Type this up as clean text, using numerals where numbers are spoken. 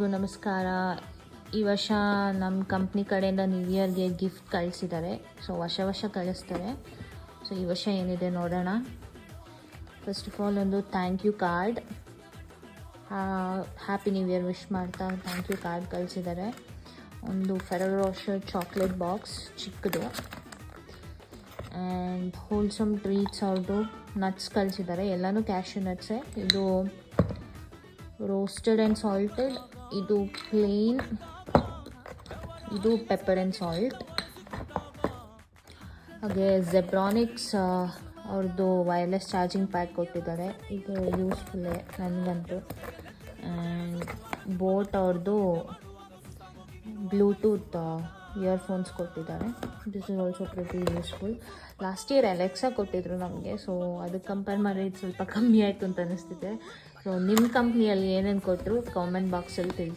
ನಮಸ್ಕಾರ. ಈ ವರ್ಷ ನಮ್ಮ ಕಂಪ್ನಿ ಕಡೆಯಿಂದ ನ್ಯೂ ಇಯರ್ಗೆ ಗಿಫ್ಟ್ ಕಳಿಸಿದ್ದಾರೆ. ಸೊ ವರ್ಷ ಕಳಿಸ್ತಾರೆ. ಸೊ ಈ ವರ್ಷ ಏನಿದೆ ನೋಡೋಣ. ಫಸ್ಟ್ ಆಫ್ ಆಲ್ ಒಂದು thank you card, happy new year wish ಮಾಡ್ತಾ ಥ್ಯಾಂಕ್ ಯು ಕಾರ್ಡ್ ಕಳಿಸಿದ್ದಾರೆ. ಒಂದು ಫೆರರೋ ರೋಷರ್ ಚಾಕ್ಲೇಟ್ ಬಾಕ್ಸ್ ಚಿಕ್ಕದು, ಆ್ಯಂಡ್ ಹೋಲ್ಸಮ್ ಟ್ರೀಟ್ಸ್ ಅವ್ರದ್ದು ನಟ್ಸ್ ಕಳಿಸಿದ್ದಾರೆ. ಎಲ್ಲನೂ ಕ್ಯಾಶ್ಯೂ ನಟ್ಸೇ. ಇದು ರೋಸ್ಟೆಡ್ ಆ್ಯಂಡ್ ಸಾಲ್ಟೆಡ್, ಇದು ಪ್ಲೇನ್, ಇದು ಪೆಪ್ಪರ್ ಆ್ಯಂಡ್ ಸಾಲ್ಟ್. ಹಾಗೆ ಜೆಬ್ರಾನಿಕ್ಸ್ ಅವ್ರದ್ದು ವೈರ್ಲೆಸ್ ಚಾರ್ಜಿಂಗ್ ಪ್ಯಾಡ್ ಕೊಟ್ಟಿದ್ದಾರೆ. ಇದು ಯೂಸ್ಫುಲ್ಲೇ ನನಗಂತೂ. ಆ್ಯಂಡ್ ಬೋಟ್ ಅವ್ರದ್ದು ಬ್ಲೂಟೂತ್ ಇಯರ್ಫೋನ್ಸ್ ಕೊಟ್ಟಿದ್ದಾರೆ. This is also pretty useful. Last year Alexa ಕೊಟ್ಟಿದ್ರು ನಮಗೆ. ಸೊ ಅದಕ್ಕೆ ಕಂಪೇರ್ ಮಾಡಿ ಇದು ಸ್ವಲ್ಪ ಕಮ್ಮಿ ಆಯಿತು ಅಂತ ಅನ್ನಿಸ್ತಿದೆ. ಸೊ ನಿಮ್ಮ ಕಂಪ್ನಿಯಲ್ಲಿ ಏನೇನು ಕೊಟ್ಟರು ಕಾಮೆಂಟ್ ಬಾಕ್ಸಲ್ಲಿ ತಿಳಿಸಿ.